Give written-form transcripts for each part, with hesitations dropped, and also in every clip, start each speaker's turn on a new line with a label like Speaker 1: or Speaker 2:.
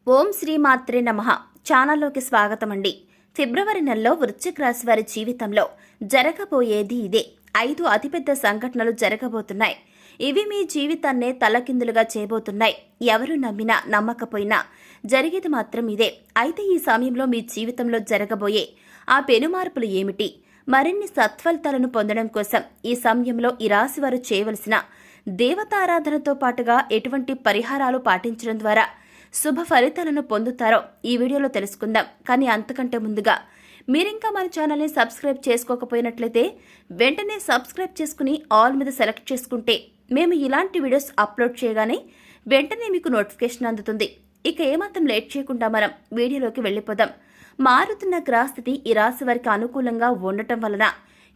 Speaker 1: ఓం శ్రీ మాత్రే నమః. ఛానల్లోకి స్వాగతం అండి. ఫిబ్రవరి నెలలో వృశ్చిక రాశి వారి జీవితంలో జరగబోయేది ఇదే. 5 అతిపెద్ద సంఘటనలు జరగబోతున్నాయి. ఇవి మీ జీవితాన్నే తలకిందులుగా చేయబోతున్నాయి. ఎవరు నమ్మినా నమ్మకపోయినా జరిగేది మాత్రం ఇదే. అయితే ఈ సమయంలో మీ జీవితంలో జరగబోయే ఆ పెనుమార్పులు ఏమిటి? మరిన్ని సత్ఫలితాలను పొందడం కోసం ఈ సమయంలో ఈ రాశి వారు చేయవలసిన దేవతారాధనతో పాటుగా ఎటువంటి పరిహారాలు పాటించడం ద్వారా శుభ ఫలితాలను పొందుతారో ఈ వీడియోలో తెలుసుకుందాం. కానీ అంతకంటే ముందుగా మీరింకా మన ఛానల్ని సబ్స్క్రైబ్ చేసుకోకపోయినట్లయితే వెంటనే సబ్స్క్రైబ్ చేసుకుని ఆల్ మీద సెలెక్ట్ చేసుకుంటే మేము ఇలాంటి వీడియోస్ అప్లోడ్ చేయగానే వెంటనే మీకు నోటిఫికేషన్ అందుతుంది. ఇక ఏమాత్రం లేట్ చేయకుండా మనం వీడియోలోకి వెళ్ళిపోదాం. మారుతున్న గ్రహస్థితి ఈ రాశి వారికి అనుకూలంగా ఉండటం వలన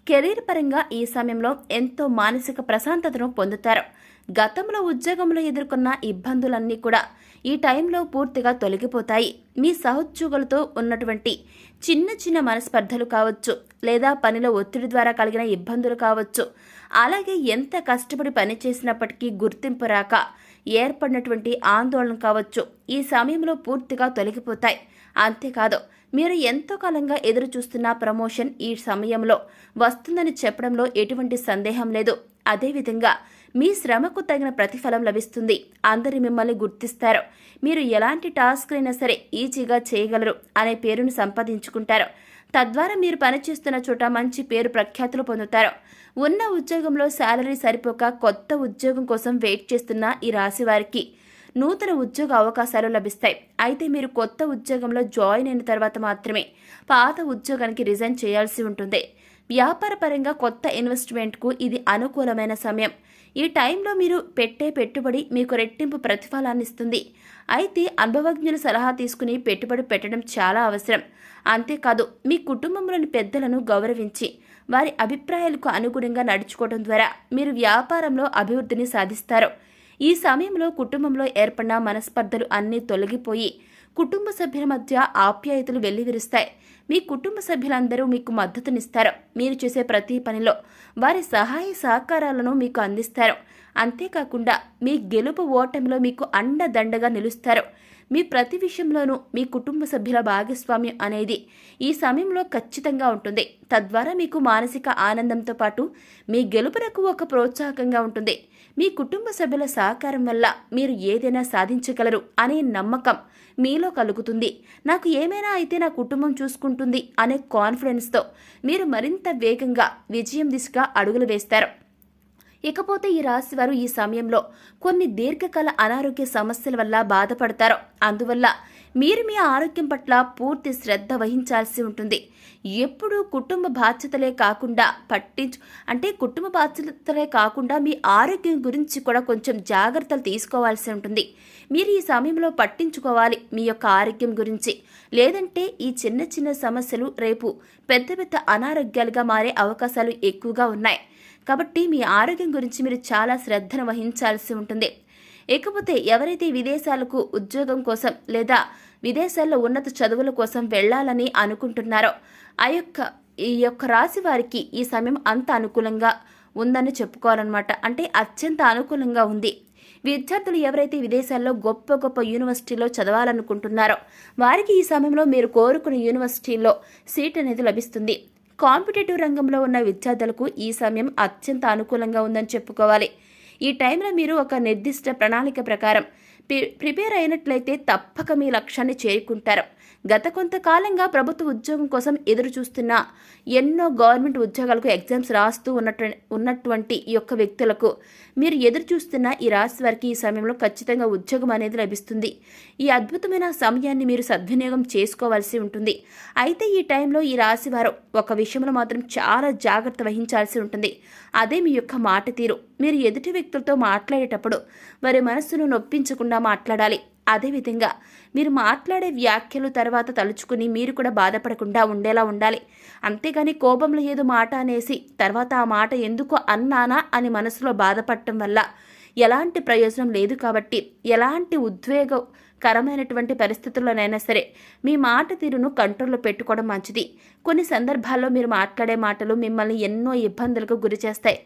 Speaker 1: కెరీర్ పరంగా ఈ సమయంలో ఎంతో మానసిక ప్రశాంతతను పొందుతారు. గతంలో ఉద్యోగంలో ఎదుర్కొన్న ఇబ్బందులన్నీ కూడా ఈ టైంలో పూర్తిగా తొలగిపోతాయి. మీ సహోద్యోగులతో ఉన్నటువంటి చిన్న చిన్న మనస్పర్ధలు కావచ్చు, లేదా పనిలో ఒత్తిడి ద్వారా కలిగిన ఇబ్బందులు కావచ్చు, అలాగే ఎంత కష్టపడి పని చేసినప్పటికీ గుర్తింపు రాక ఏర్పడినటువంటి ఆందోళన కావచ్చు, ఈ సమయంలో పూర్తిగా తొలగిపోతాయి. అంతేకాదు, మీరు ఎంతో కాలంగా ఎదురు చూస్తున్న ప్రమోషన్ ఈ సమయంలో వస్తుందని చెప్పడంలో ఎటువంటి సందేహం లేదు. అదేవిధంగా మీ శ్రమకు తగిన ప్రతిఫలం లభిస్తుంది. అందరూ మిమ్మల్ని గుర్తిస్తారు. మీరు ఎలాంటి టాస్క్ అయినా సరే ఈజీగా చేయగలరు అనే పేరును సంపాదించుకుంటారు. తద్వారా మీరు పనిచేస్తున్న చోట మంచి పేరు ప్రఖ్యాతులు పొందుతారు. ఉన్న ఉద్యోగంలో శాలరీ సరిపోక కొత్త ఉద్యోగం కోసం వెయిట్ చేస్తున్న ఈ రాశి వారికి నూతన ఉద్యోగ అవకాశాలు లభిస్తాయి. అయితే మీరు కొత్త ఉద్యోగంలో జాయిన్ అయిన తర్వాత మాత్రమే పాత ఉద్యోగానికి రిజైన్ చేయాల్సి ఉంటుంది. వ్యాపార పరంగా కొత్త ఇన్వెస్ట్మెంట్కు ఇది అనుకూలమైన సమయం. ఈ టైంలో మీరు పెట్టే పెట్టుబడి మీకు రెట్టింపు ప్రతిఫలాన్ని ఇస్తుంది. అయితే అనుభవజ్ఞుల సలహా తీసుకుని పెట్టుబడి పెట్టడం చాలా అవసరం. అంతేకాదు, మీ కుటుంబంలోని పెద్దలను గౌరవించి వారి అభిప్రాయాలకు అనుగుణంగా నడుచుకోవడం ద్వారా మీరు వ్యాపారంలో అభివృద్ధిని సాధిస్తారు. ఈ సమయంలో కుటుంబంలో ఏర్పడిన మనస్పర్ధలు అన్నీ తొలగిపోయి కుటుంబ సభ్యుల మధ్య ఆప్యాయతలు వెల్లివిరుస్తాయి. మీ కుటుంబ సభ్యులందరూ మీకు మద్దతునిస్తారు. మీరు చేసే ప్రతి పనిలో వారి సహాయ సహకారాలను మీకు అందిస్తారు. అంతేకాకుండా మీ గెలుపు ఓటమిలో మీకు అండదండగా నిలుస్తారు. మీ ప్రతి విషయంలోనూ మీ కుటుంబ సభ్యుల భాగస్వామ్యం అనేది ఈ సమయంలో ఖచ్చితంగా ఉంటుంది. తద్వారా మీకు మానసిక ఆనందంతో పాటు మీ గెలుపునకు ఒక ప్రోత్సాహకంగా ఉంటుంది. మీ కుటుంబ సభ్యుల సహకారం వల్ల మీరు ఏదైనా సాధించగలరు అనే నమ్మకం మీలో కలుగుతుంది. నాకు ఏమైనా అయితే నా కుటుంబం చూసుకుంటుంది అనే కాన్ఫిడెన్స్తో మీరు మరింత వేగంగా విజయం దిశగా అడుగులు వేస్తారు. ఇకపోతే ఈ రాశి వారు ఈ సమయంలో కొన్ని దీర్ఘకాల అనారోగ్య సమస్యల వల్ల బాధపడతారు. అందువల్ల మీరు మీ ఆరోగ్యం పట్ల పూర్తి శ్రద్ధ వహించాల్సి ఉంటుంది. ఎప్పుడూ కుటుంబ బాధ్యతలే కాకుండా మీ ఆరోగ్యం గురించి కూడా కొంచెం జాగ్రత్తలు తీసుకోవాల్సి ఉంటుంది. మీరు ఈ సమయంలో పట్టించుకోవాలి మీ యొక్క ఆరోగ్యం గురించి. లేదంటే ఈ చిన్న చిన్న సమస్యలు రేపు పెద్ద పెద్ద అనారోగ్యాలుగా మారే అవకాశాలు ఎక్కువగా ఉన్నాయి. కాబట్టి మీ ఆరోగ్యం గురించి మీరు చాలా శ్రద్ధను వహించాల్సి ఉంటుంది. ఇకపోతే ఎవరైతే విదేశాలకు ఉద్యోగం కోసం లేదా విదేశాల్లో ఉన్నత చదువుల కోసం వెళ్ళాలని అనుకుంటున్నారో ఈ యొక్క రాశి వారికి ఈ సమయం అంత అనుకూలంగా ఉందని చెప్పుకోవాలన్నమాట. అంటే అత్యంత అనుకూలంగా ఉంది. విద్యార్థులు ఎవరైతే విదేశాల్లో గొప్ప గొప్ప యూనివర్సిటీలో చదవాలనుకుంటున్నారో వారికి ఈ సమయంలో మీరు కోరుకున్న యూనివర్సిటీలో సీట్ అనేది లభిస్తుంది. కాంపిటేటివ్ రంగంలో ఉన్న విద్యార్థులకు ఈ సమయం అత్యంత అనుకూలంగా ఉందని చెప్పుకోవాలి. ఈ టైంలో మీరు ఒక నిర్దిష్ట ప్రణాళిక ప్రకారం ప్రిపేర్ అయినట్లయితే తప్పక మీ లక్ష్యాన్ని చేరుకుంటారు. గత కొంతకాలంగా ప్రభుత్వ ఉద్యోగం కోసం ఎదురు చూస్తున్న ఎన్నో గవర్నమెంట్ ఉద్యోగాలకు ఎగ్జామ్స్ రాస్తూ ఉన్నటువంటి ఈ యొక్క వ్యక్తులకు మీరు ఎదురు చూస్తున్న ఈ రాశి వారికి ఈ సమయంలో ఖచ్చితంగా ఉద్యోగం అనేది లభిస్తుంది. ఈ అద్భుతమైన సమయాన్ని మీరు సద్వినియోగం చేసుకోవాల్సి ఉంటుంది. అయితే ఈ టైంలో ఈ రాశి వారు ఒక విషయంలో మాత్రం చాలా జాగ్రత్త వహించాల్సి ఉంటుంది. అదే మీ యొక్క మాట తీరు. మీరు ఎదుటి వ్యక్తులతో మాట్లాడేటప్పుడు వారి మనస్సును నొప్పించకుండా మాట్లాడాలి. అదేవిధంగా మీరు మాట్లాడే వ్యాఖ్యలు తర్వాత తలుచుకుని మీరు కూడా బాధపడకుండా ఉండేలా ఉండాలి. అంతేగాని కోపంలో ఏదో మాట అనేసి తర్వాత ఆ మాట ఎందుకు అన్నానా అని మనసులో బాధపడటం వల్ల ఎలాంటి ప్రయోజనం లేదు. కాబట్టి ఎలాంటి ఉద్వేగకరమైనటువంటి పరిస్థితుల్లోనైనా సరే మీ మాట తీరును కంట్రోల్లో పెట్టుకోవడం మంచిది. కొన్ని సందర్భాల్లో మీరు మాట్లాడే మాటలు మిమ్మల్ని ఎన్నో ఇబ్బందులకు గురి చేస్తాయి.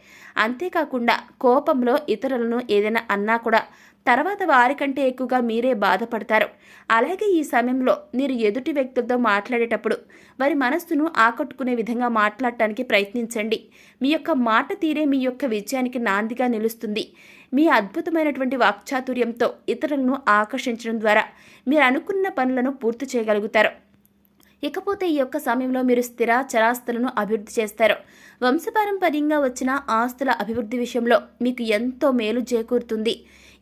Speaker 1: అంతేకాకుండా కోపంలో ఇతరులను ఏదైనా అన్నా కూడా తర్వాత వారికంటే ఎక్కువగా మీరే బాధపడతారు. అలాగే ఈ సమయంలో మీరు ఎదుటి వ్యక్తులతో మాట్లాడేటప్పుడు వారి మనస్సును ఆకట్టుకునే విధంగా మాట్లాడటానికి ప్రయత్నించండి. మీ యొక్క మాట తీరే మీ యొక్క విజయానికి నాందిగా నిలుస్తుంది. మీ అద్భుతమైనటువంటి వాక్చాతుర్యంతో ఇతరులను ఆకర్షించడం ద్వారా మీరు అనుకున్న పనులను పూర్తి చేయగలుగుతారు. ఇకపోతే ఈ యొక్క సమయంలో మీరు స్థిర చరాస్తులను అభివృద్ధి చేస్తారు. వంశపారంపర్యంగా వచ్చిన ఆస్తుల అభివృద్ధి విషయంలో మీకు ఎంతో మేలు చేకూరుతుంది.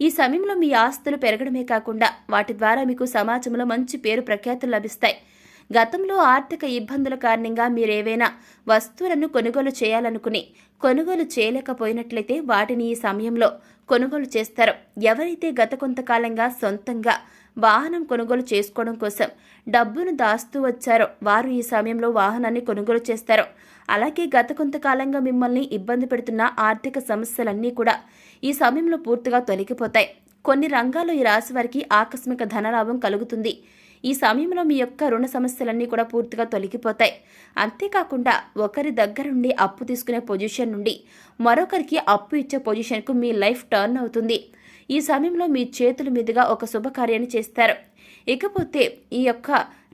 Speaker 1: ఈ సమయంలో మీ ఆస్తులు పెరగడమే కాకుండా వాటి ద్వారా మీకు సమాజంలో మంచి పేరు ప్రఖ్యాతులు లభిస్తాయి. గతంలో ఆర్థిక ఇబ్బందుల కారణంగా మీరేవైనా వస్తువులను కొనుగోలు చేయాలనుకుని కొనుగోలు చేయలేకపోయినట్లయితే వాటిని ఈ సమయంలో కొనుగోలు చేస్తారు. ఎవరైతే గత కొంతకాలంగా సొంతంగా వాహనం కొనుగోలు చేసుకోవడం కోసం డబ్బును దాస్తూ వచ్చారో వారు ఈ సమయంలో వాహనాన్ని కొనుగోలు చేస్తారు. అలాగే గత కొంతకాలంగా మిమ్మల్ని ఇబ్బంది పెడుతున్న ఆర్థిక సమస్యలన్నీ కూడా ఈ సమయంలో పూర్తిగా తొలగిపోతాయి. కొన్ని రంగాల్లో ఈ రాశి వారికి ఆకస్మిక ధనలాభం కలుగుతుంది. ఈ సమయంలో మీ యొక్క రుణ సమస్యలన్నీ కూడా పూర్తిగా తొలగిపోతాయి. అంతేకాకుండా ఒకరి దగ్గర నుండి అప్పు తీసుకునే పొజిషన్ నుండి మరొకరికి అప్పు ఇచ్చే పొజిషన్కు మీ లైఫ్ టర్న్ అవుతుంది. ఈ సమయంలో మీ చేతుల మీదుగా ఒక శుభకార్యాన్ని చేస్తారు. ఇకపోతే ఈ యొక్క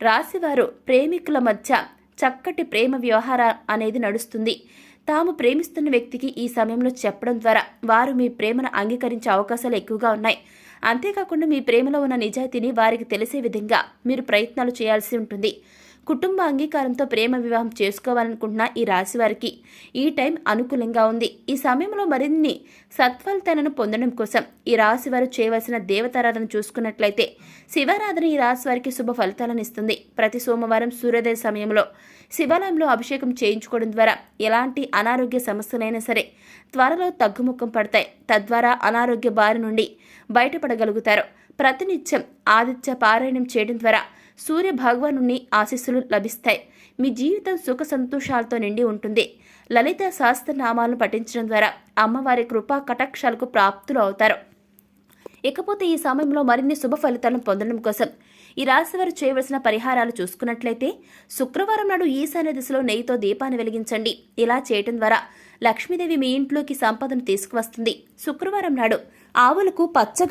Speaker 1: రాశివారు ప్రేమికుల మధ్య చక్కటి ప్రేమ వ్యవహారం అనేది నడుస్తుంది. తాము ప్రేమిస్తున్న వ్యక్తికి ఈ సమయంలో చెప్పడం ద్వారా వారు మీ ప్రేమను అంగీకరించే అవకాశాలు ఎక్కువగా ఉన్నాయి. అంతేకాకుండా మీ ప్రేమలో ఉన్న నిజాయితీని వారికి తెలిసే విధంగా మీరు ప్రయత్నాలు చేయాల్సి ఉంటుంది. కుటుంబ అంగీకారంతో ప్రేమ వివాహం చేసుకోవాలనుకుంటున్న ఈ రాశి వారికి ఈ టైం అనుకూలంగా ఉంది. ఈ సమయంలో మరిన్ని సత్ఫలితాలను పొందడం కోసం ఈ రాశి వారు చేయవలసిన దేవతారాధన చూసుకున్నట్లయితే శివారాధన ఈ రాశి వారికి శుభ ఫలితాలను ఇస్తుంది. ప్రతి సోమవారం సూర్యోదయ సమయంలో శివాలయంలో అభిషేకం చేయించుకోవడం ద్వారా ఎలాంటి అనారోగ్య సమస్యలైనా సరే త్వరలో తగ్గుముఖం పడతాయి. తద్వారా అనారోగ్య బారి నుండి బయటపడగలుగుతారు. ప్రతినిత్యం ఆదిత్య పారాయణం చేయడం ద్వారా సూర్య భగవానుని ఆశీస్సులు లభిస్తాయి. మీ జీవితం సుఖ సంతోషాలతో నిండి ఉంటుంది. లలిత సహస్రనామాలను పఠించడం ద్వారా అమ్మవారి కృపా కటాక్షాలకు ప్రాప్తులు అవుతారు. ఇకపోతే ఈ సమయంలో మరిన్ని శుభ ఫలితాలను పొందడం కోసం ఈ రాశివారు చేయవలసిన పరిహారాలు చూసుకున్నట్లయితే శుక్రవారం నాడు ఈశాన్య దిశలో నెయ్యితో దీపాన్ని వెలిగించండి. ఇలా చేయటం ద్వారా లక్ష్మీదేవి మీ ఇంట్లోకి సంపదను తీసుకువస్తుంది. శుక్రవారం నాడు ఆవులకు పచ్చని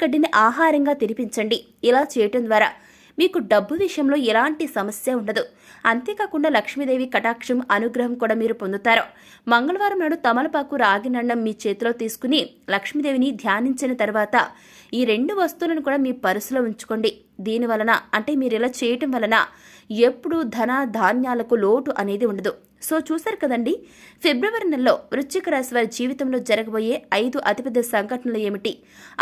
Speaker 1: గడ్డిని ఆహారంగా తినిపించండి. ఇలా చేయటం ద్వారా మీకు డబ్బు విషయంలో ఎలాంటి సమస్య ఉండదు. అంతేకాకుండా లక్ష్మీదేవి కటాక్షం అనుగ్రహం కూడా మీరు పొందుతారు. మంగళవారం నాడు తమలపాకు రాగినండం మీ చేతిలో తీసుకుని లక్ష్మీదేవిని ధ్యానించిన తర్వాత ఈ 2 వస్తువులను కూడా మీ పర్సులో ఉంచుకోండి. దీనివలన మీరు ఇలా చేయటం వలన ఎప్పుడూ ధన ధాన్యాలకు లోటు అనేది ఉండదు. సో చూశారు కదండి, ఫిబ్రవరి నెలలో వృశ్చిక రాశి వారి జీవితంలో జరగబోయే 5 అతిపెద్ద సంఘటనలు ఏమిటి,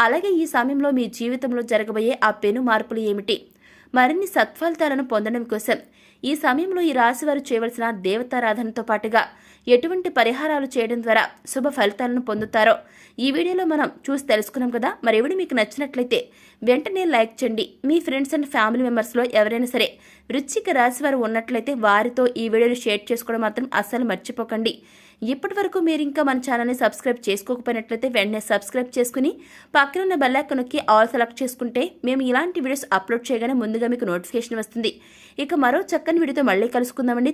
Speaker 1: అలాగే ఈ సమయంలో మీ జీవితంలో జరగబోయే ఆ పెను మార్పులు ఏమిటి, మరిన్ని సత్ఫలితాలను పొందడం కోసం ఈ సమయంలో ఈ రాశి వారు చేయవలసిన దేవతారాధనతో పాటుగా ఎటువంటి పరిహారాలు చేయడం ద్వారా శుభ ఫలితాలను పొందుతారో ఈ వీడియోలో మనం చూసి తెలుసుకున్నాం కదా. మరి ఎవడు మీకు నచ్చినట్లయితే వెంటనే లైక్ చేయండి. మీ ఫ్రెండ్స్ అండ్ ఫ్యామిలీ మెంబర్స్లో ఎవరైనా సరే వృశ్చిక రాశి వారు ఉన్నట్లయితే వారితో ఈ వీడియోని షేర్ చేసుకోవడం మాత్రం అస్సలు మర్చిపోకండి. ఇప్పటి వరకు మీరు ఇంకా మన ఛానల్ని సబ్స్క్రైబ్ చేసుకోకపోయినట్లయితే వెంటనే సబ్స్క్రైబ్ చేసుకుని పక్కన ఉన్న బెల్ ఐకాన్ నొక్కి ఆల్ సెలెక్ట్ చేసుకుంటే మేము ఇలాంటి వీడియోస్ అప్లోడ్ చేయగానే ముందుగా మీకు నోటిఫికేషన్ వస్తుంది. ఇక మరో చక్కని వీడియోతో మళ్ళీ కలుసుకుందామండి.